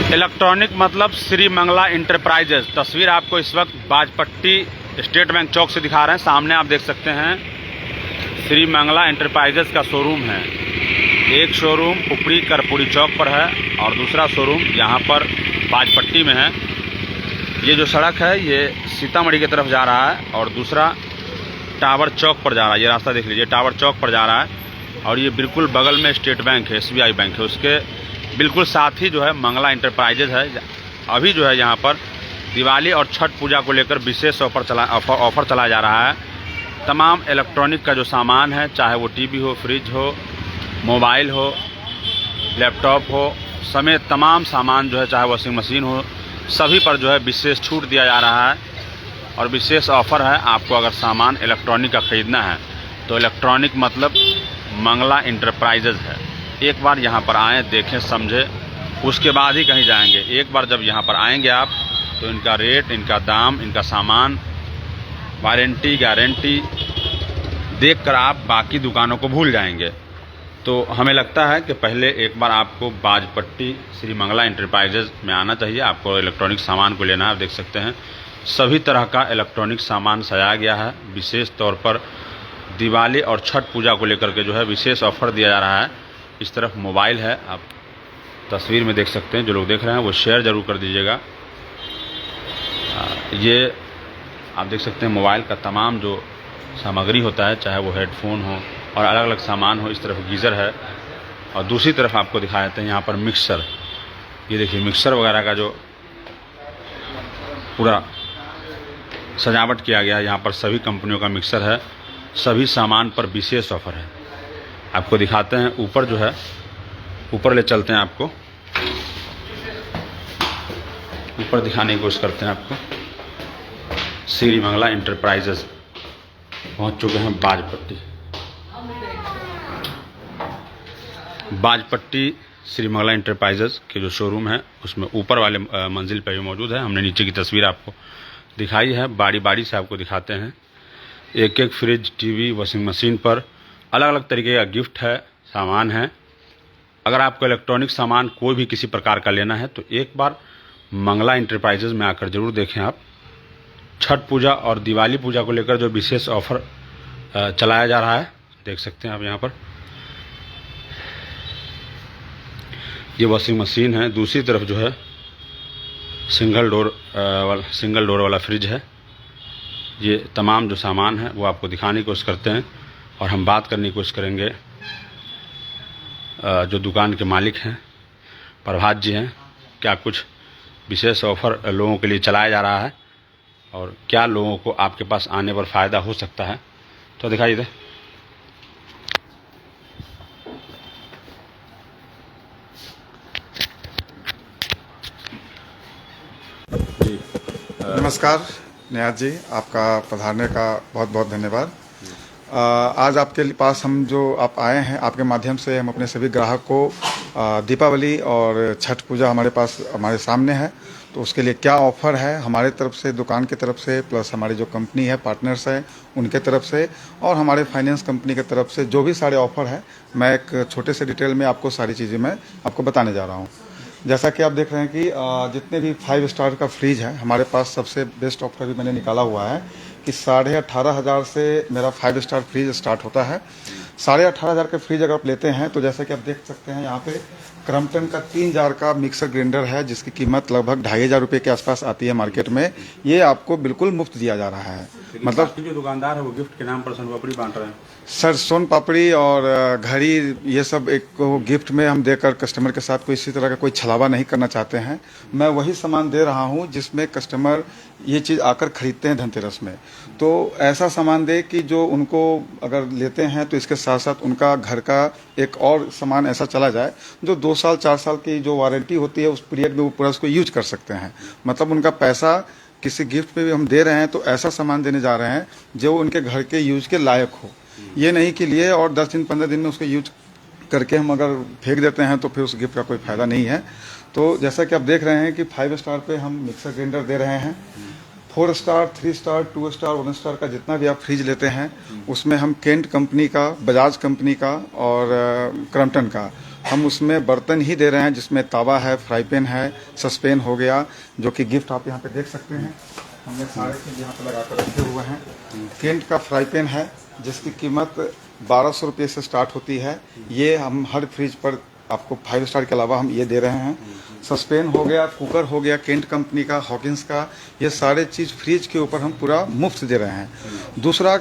Electronic मतलब Shri Mangla enterprises. तस्वीर आपको इस वक्त बाजपट्टी स्टेट बैंक चौक से दिखा रहे हैं। सामने आप देख सकते हैं श्री मंगला इंटरप्राइजेज का शोरूम है। एक शोरूम उपरी करपुरी चौक पर है और दूसरा शोरूम यहाँ पर बाजपट्टी में है। ये जो सड़क है ये सीतामढ़ी की तरफ जा रहा है और दूसरा टावर चौक पर जा रहा है। ये रास्ता देख लीजिए, टावर चौक पर जा रहा है और ये बिल्कुल बगल में स्टेट बैंक है, SBI बैंक है। उसके बिल्कुल साथ ही जो है मंगला इंटरप्राइजेज है। अभी जो है यहाँ पर दिवाली और छठ पूजा को लेकर विशेष ऑफर चलाया जा रहा है। तमाम इलेक्ट्रॉनिक का जो सामान है, चाहे वो टीवी हो, फ्रिज हो, मोबाइल हो, लैपटॉप हो, समेत तमाम सामान जो है, चाहे वॉशिंग मशीन हो, सभी पर जो है विशेष छूट दिया जा रहा है और विशेष ऑफ़र है। आपको अगर सामान इलेक्ट्रॉनिक का ख़रीदना है तो इलेक्ट्रॉनिक मतलब मंगला इंटरप्राइजेज है। एक बार यहाँ पर आएँ, देखें, समझें, उसके बाद ही कहीं जाएंगे। एक बार जब यहाँ पर आएंगे आप तो इनका रेट, इनका दाम, इनका सामान, वारंटी, गारंटी देखकर आप बाकी दुकानों को भूल जाएंगे। तो हमें लगता है कि पहले एक बार आपको बाजपट्टी श्री मंगला इंटरप्राइजेज में आना चाहिए। आपको इलेक्ट्रॉनिक सामान को लेना है। आप देख सकते हैं सभी तरह का इलेक्ट्रॉनिक सामान सजाया गया है। विशेष तौर पर दिवाली और छठ पूजा को लेकर के जो है विशेष ऑफ़र दिया जा रहा है। इस तरफ मोबाइल है, आप तस्वीर में देख सकते हैं। जो लोग देख रहे हैं वो शेयर ज़रूर कर दीजिएगा। ये आप देख सकते हैं मोबाइल का तमाम जो सामग्री होता है, चाहे वो हेडफोन हो और अलग अलग सामान हो। इस तरफ गीज़र है और दूसरी तरफ आपको दिखा देते हैं यहाँ पर मिक्सर। ये देखिए मिक्सर वगैरह का जो पूरा सजावट किया गया है। यहाँ पर सभी कंपनियों का मिक्सर है। सभी सामान पर विशेष ऑफ़र है। आपको दिखाते हैं ऊपर जो है, ऊपर ले चलते हैं, आपको ऊपर दिखाने की कोशिश करते हैं। आपको श्री मंगला इंटरप्राइजेज पहुंच चुके हैं बाजपट्टी श्री मंगला इंटरप्राइजेज के जो शोरूम है उसमें ऊपर वाले मंजिल पर भी मौजूद है। हमने नीचे की तस्वीर आपको दिखाई है। बारी बारी से आपको दिखाते हैं। एक एक फ्रिज, टीवी, वॉशिंग मशीन पर अलग अलग तरीके का गिफ्ट है, सामान है। अगर आपको इलेक्ट्रॉनिक सामान कोई भी किसी प्रकार का लेना है तो एक बार मंगला इंटरप्राइजेज में आकर ज़रूर देखें। आप छठ पूजा और दिवाली पूजा को लेकर जो विशेष ऑफ़र चलाया जा रहा है, देख सकते हैं आप यहाँ पर। ये वॉशिंग मशीन है। दूसरी तरफ जो है सिंगल डोर वाला फ्रिज है। ये तमाम जो सामान है वो आपको दिखाने की कोशिश करते हैं और हम बात करने की कोशिश करेंगे जो दुकान के मालिक हैं, प्रभात जी हैं। क्या कुछ विशेष ऑफ़र लोगों के लिए चलाया जा रहा है और क्या लोगों को आपके पास आने पर फ़ायदा हो सकता है, तो दिखाइए दे। नमस्कार नियाज जी, आपका पधारने का बहुत बहुत धन्यवाद। आज आपके पास हम जो आप आए हैं, आपके माध्यम से हम अपने सभी ग्राहक को दीपावली और छठ पूजा हमारे सामने है, तो उसके लिए क्या ऑफ़र है हमारे तरफ से, दुकान की तरफ से, प्लस हमारी जो कंपनी है, पार्टनर्स हैं उनके तरफ से और हमारे फाइनेंस कंपनी की तरफ से जो भी सारे ऑफ़र है, मैं एक छोटे से डिटेल में आपको सारी चीज़ें मैं आपको बताने जा रहा हूँ। जैसा कि आप देख रहे हैं कि जितने भी 5 स्टार का फ्रिज है हमारे पास, सबसे बेस्ट ऑफर भी मैंने निकाला हुआ है कि 18,500 से मेरा 5 स्टार फ्रिज स्टार्ट होता है। 18,500 का फ्रिज अगर आप लेते हैं तो जैसा कि आप देख सकते हैं यहाँ पे क्रम्पटन का 3 जार का मिक्सर ग्राइंडर है जिसकी कीमत लगभग 2,500 रुपये के आसपास आती है मार्केट में। ये आपको बिल्कुल मुफ्त दिया जा रहा है। मतलब जो दुकानदार है वो गिफ्ट के नाम पर सोन पापड़ी बांट रहे हैं। सर, सोन पापड़ी और घड़ी ये सब एक गिफ्ट में हम देकर कस्टमर के साथ कोई इसी तरह का कोई छलावा नहीं करना चाहते हैं। मैं वही सामान दे रहा हूँ जिसमें कस्टमर ये चीज़ आकर खरीदते हैं धनतेरस में। तो ऐसा सामान दे कि जो उनको अगर लेते हैं तो इसके साथ साथ उनका घर का एक और सामान ऐसा चला जाए जो 2 साल 4 साल की जो वारंटी होती है उस पीरियड में वो पूरा उसको यूज कर सकते हैं। मतलब उनका पैसा किसी गिफ्ट पे भी हम दे रहे हैं तो ऐसा सामान देने जा रहे हैं जो उनके घर के यूज के लायक हो। ये नहीं कि लिए और 10 दिन 15 दिन में उसको यूज करके हम अगर फेंक देते हैं तो फिर उस गिफ्ट का कोई फायदा नहीं है। तो जैसा कि आप देख रहे हैं कि 5 स्टार पे हम मिक्सर ग्राइंडर दे रहे हैं। 4 स्टार, 3 स्टार, 2 स्टार, 1 स्टार का जितना भी आप फ्रिज लेते हैं उसमें हम केंट कंपनी का, बजाज कंपनी का और क्रम्पटन का हम उसमें बर्तन ही दे रहे हैं, जिसमें तवा है, फ्राई पैन है, सस्पेन हो गया, जो कि गिफ्ट आप यहाँ पे देख सकते हैं। हमने सारे चीज़ यहाँ पे लगा कर रखे हुए हैं। केंट का फ्राई पैन है, जिसकी कीमत 1200 रुपये से स्टार्ट होती है। ये हम हर फ्रिज पर आपको 5 स्टार के अलावा हम ये दे रहे हैं। सस्पेन हो गया, कुकर हो गया, केंट कंपनी का, हॉकिंस का, ये सारे चीज़ फ्रिज के ऊपर हम पूरा मुफ्त दे रहे हैं। दूसरा,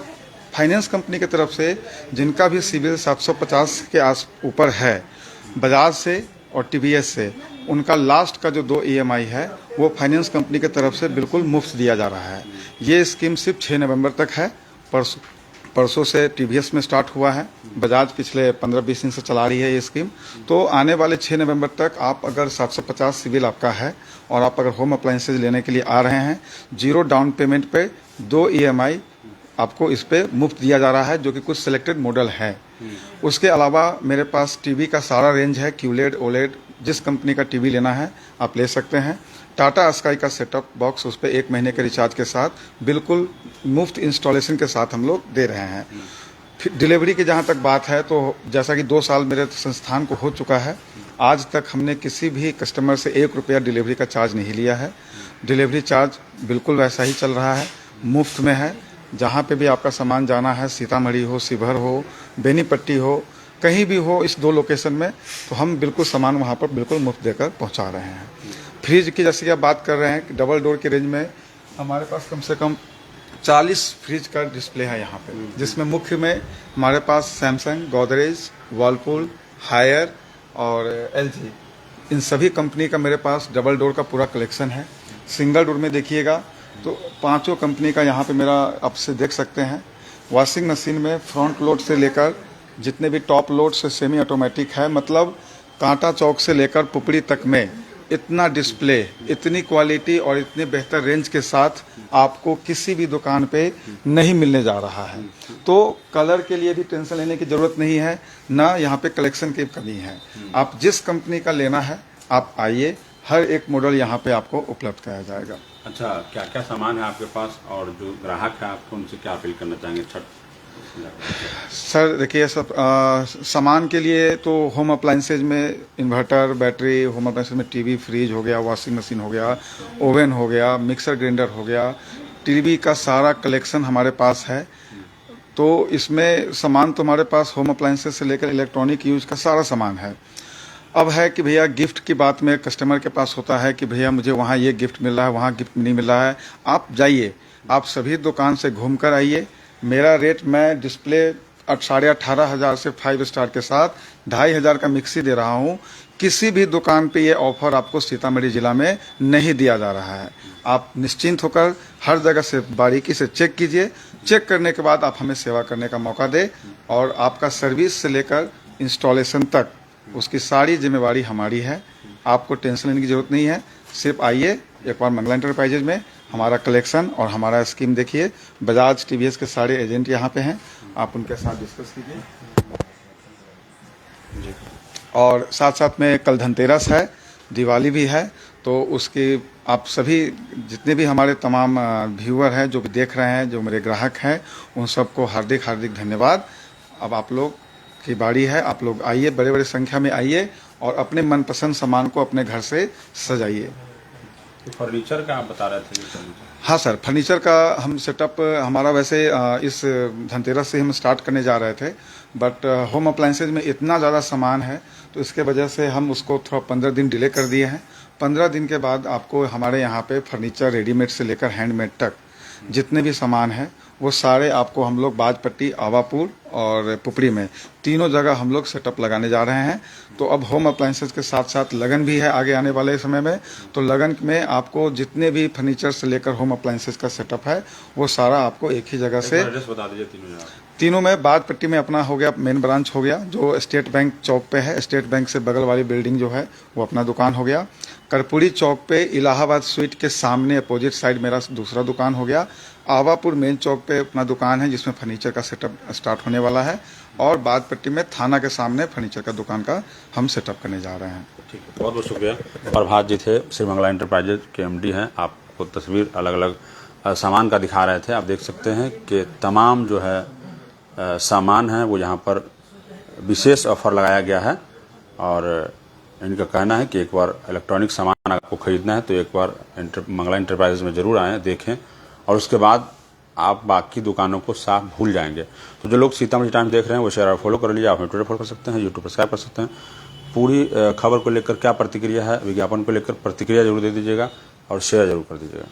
फाइनेंस कंपनी की तरफ से जिनका भी सिविल 750 के आस ऊपर है, बजाज से और टीवीएस से, उनका लास्ट का जो 2 EMI है वो फाइनेंस कंपनी की तरफ से बिल्कुल मुफ्त दिया जा रहा है। ये स्कीम सिर्फ 6 नवंबर तक है। परसों से टीवीएस में स्टार्ट हुआ है, बजाज पिछले 15-20 दिन से चला रही है ये स्कीम। तो आने वाले 6 नवंबर तक आप अगर 750 सिविल आपका है और आप अगर होम अप्लायंसेज लेने के लिए आ रहे हैं, 0 डाउन पेमेंट पे 2 EMI आपको इस पे मुफ्त दिया जा रहा है, जो कि कुछ सिलेक्टेड मॉडल है। उसके अलावा मेरे पास टीवी का सारा रेंज है, QLED, OLED, जिस कंपनी का टीवी लेना है आप ले सकते हैं। टाटा स्काई का सेटअप बॉक्स, उस पर 1 महीने के रिचार्ज के साथ बिल्कुल मुफ्त इंस्टॉलेशन के साथ हम लोग दे रहे हैं। फिर डिलीवरी की जहाँ तक बात है, तो जैसा कि 2 साल मेरे संस्थान को हो चुका है, आज तक हमने किसी भी कस्टमर से 1 रुपया डिलीवरी का चार्ज नहीं लिया है। डिलीवरी चार्ज बिल्कुल वैसा ही चल रहा है, मुफ्त में है। जहाँ पे भी आपका सामान जाना है, सीतामढ़ी हो, शिवहर हो, बेनीपट्टी हो, कहीं भी हो, इस 2 लोकेशन में, तो हम बिल्कुल सामान वहाँ पर बिल्कुल मुफ्त देकर पहुँचा रहे हैं। फ्रिज की जैसे कि आप बात कर रहे हैं, डबल डोर के रेंज में हमारे पास कम से कम 40 फ्रिज का डिस्प्ले है यहाँ पे, जिसमें मुख्य में हमारे पास सैमसंग, गोदरेज, वर्लपूल, हायर और LG, इन सभी कंपनी का मेरे पास डबल डोर का पूरा कलेक्शन है। सिंगल डोर में देखिएगा तो 5 कंपनी का यहाँ पे मेरा आपसे देख सकते हैं। वॉशिंग मशीन में फ्रंट लोड से लेकर जितने भी टॉप लोड से सेमी ऑटोमेटिक है, मतलब कांटा चौक से लेकर पुपड़ी तक में इतना डिस्प्ले, इतनी क्वालिटी और इतने बेहतर रेंज के साथ आपको किसी भी दुकान पे नहीं मिलने जा रहा है। तो कलर के लिए भी टेंशन लेने की ज़रूरत नहीं है, ना यहाँ पे कलेक्शन की कमी है। आप जिस कंपनी का लेना है आप आइए, हर एक मॉडल यहाँ पे आपको उपलब्ध कराया जाएगा। अच्छा, क्या क्या सामान है आपके पास और जो ग्राहक है आपको उनसे क्या अपील करना चाहेंगे? सर देखिए, सब सामान के लिए तो होम अप्लायंसेज में इन्वर्टर, बैटरी, होम अप्लायंसेज में टीवी, फ्रिज हो गया, वॉशिंग मशीन हो गया, ओवन हो गया, मिक्सर ग्राइंडर हो गया, टीवी का सारा कलेक्शन हमारे पास है। तो इसमें सामान तो हमारे पास होम अप्लायंसेज से लेकर इलेक्ट्रॉनिक यूज का सारा सामान है। अब है कि भैया गिफ्ट की बात में कस्टमर के पास होता है कि भैया मुझे वहाँ ये गिफ्ट मिल रहा है, वहाँ गिफ्ट नहीं मिल रहा है। आप जाइए, आप सभी दुकान से घूम कर आइए। मेरा रेट, मैं डिस्प्ले 18,500 से 5 स्टार के साथ 2,500 का मिक्सी दे रहा हूँ। किसी भी दुकान पे ये ऑफर आपको सीतामढ़ी जिला में नहीं दिया जा रहा है। आप निश्चिंत होकर हर जगह से बारीकी से चेक कीजिए। चेक करने के बाद आप हमें सेवा करने का मौका दें, और आपका सर्विस से लेकर इंस्टॉलेशन तक उसकी सारी जिम्मेवारी हमारी है। आपको टेंशन लेने की जरूरत नहीं है। सिर्फ आइए एक बार मंगला एंटरप्राइजेज में, हमारा कलेक्शन और हमारा स्कीम देखिए। बजाज, टीवीएस के सारे एजेंट यहाँ पे हैं, आप उनके साथ डिस्कस कीजिए। और साथ साथ में कल धनतेरस है, दिवाली भी है, तो उसकी आप सभी जितने भी हमारे तमाम व्यूअर हैं, जो भी देख रहे हैं, जो मेरे ग्राहक हैं, उन सबको हार्दिक हार्दिक धन्यवाद। अब आप लोग की बारी है, आप लोग आइए, बड़े बड़े संख्या में आइए और अपने मनपसंद सामान को अपने घर से सजाइए। तो फर्नीचर का आप बता रहे थे? हाँ सर, फर्नीचर का हम सेटअप हमारा वैसे इस धनतेरस से हम स्टार्ट करने जा रहे थे, बट होम अप्लायंसेज में इतना ज़्यादा सामान है तो इसके वजह से हम उसको थोड़ा 15 दिन डिले कर दिए हैं। 15 दिन के बाद आपको हमारे यहाँ पे फर्नीचर रेडीमेड से लेकर हैंडमेड तक जितने भी सामान हैं वो सारे आपको हम लोग बाजपट्टी, आवापुर और पुपरी में तीनों जगह हम लोग सेटअप लगाने जा रहे हैं। तो अब होम अप्लायंसेज के साथ साथ लगन भी है आगे आने वाले समय में, तो लगन में आपको जितने भी फर्नीचर से लेकर होम अप्लायंसेज का सेटअप है वो सारा आपको एक ही जगह से। एड्रेस बता दीजिए तीनों में। बाजपट्टी में अपना हो गया मेन ब्रांच हो गया, जो स्टेट बैंक चौक पे है। स्टेट बैंक से बगल वाली बिल्डिंग जो है वो अपना दुकान हो गया। कर्पूरी चौक पे इलाहाबाद स्वीट के सामने अपोजिट साइड मेरा दूसरा दुकान हो गया। आवापुर मेन चौक पे अपना दुकान है जिसमें फर्नीचर का सेटअप स्टार्ट होने वाला है, और बाजपट्टी में थाना के सामने फर्नीचर का दुकान का हम सेटअप करने जा रहे हैं। ठीक है, बहुत बहुत शुक्रिया। प्रभात जी थे, श्री मंगला एंटरप्राइजेज के MD हैं। आपको तस्वीर अलग अलग सामान का दिखा रहे थे। आप देख सकते हैं कि तमाम जो है सामान है वो यहाँ पर विशेष ऑफर लगाया गया है। और इनका कहना है कि एक बार इलेक्ट्रॉनिक सामान आपको खरीदना है तो एक बार मंगला इंटरप्राइजेज में ज़रूर आएँ, देखें, और उसके बाद आप बाकी दुकानों को साफ भूल जाएंगे। तो जो लोग सीतामढ़ी टाइम्स देख रहे हैं वो शेयर और फॉलो कर लीजिए। आप ट्विटर फॉलो कर सकते हैं, यूट्यूब पर सब्सक्राइब कर सकते हैं। पूरी खबर को लेकर क्या प्रतिक्रिया है, विज्ञापन को लेकर प्रतिक्रिया जरूर दे दीजिएगा और शेयर जरूर कर दीजिएगा।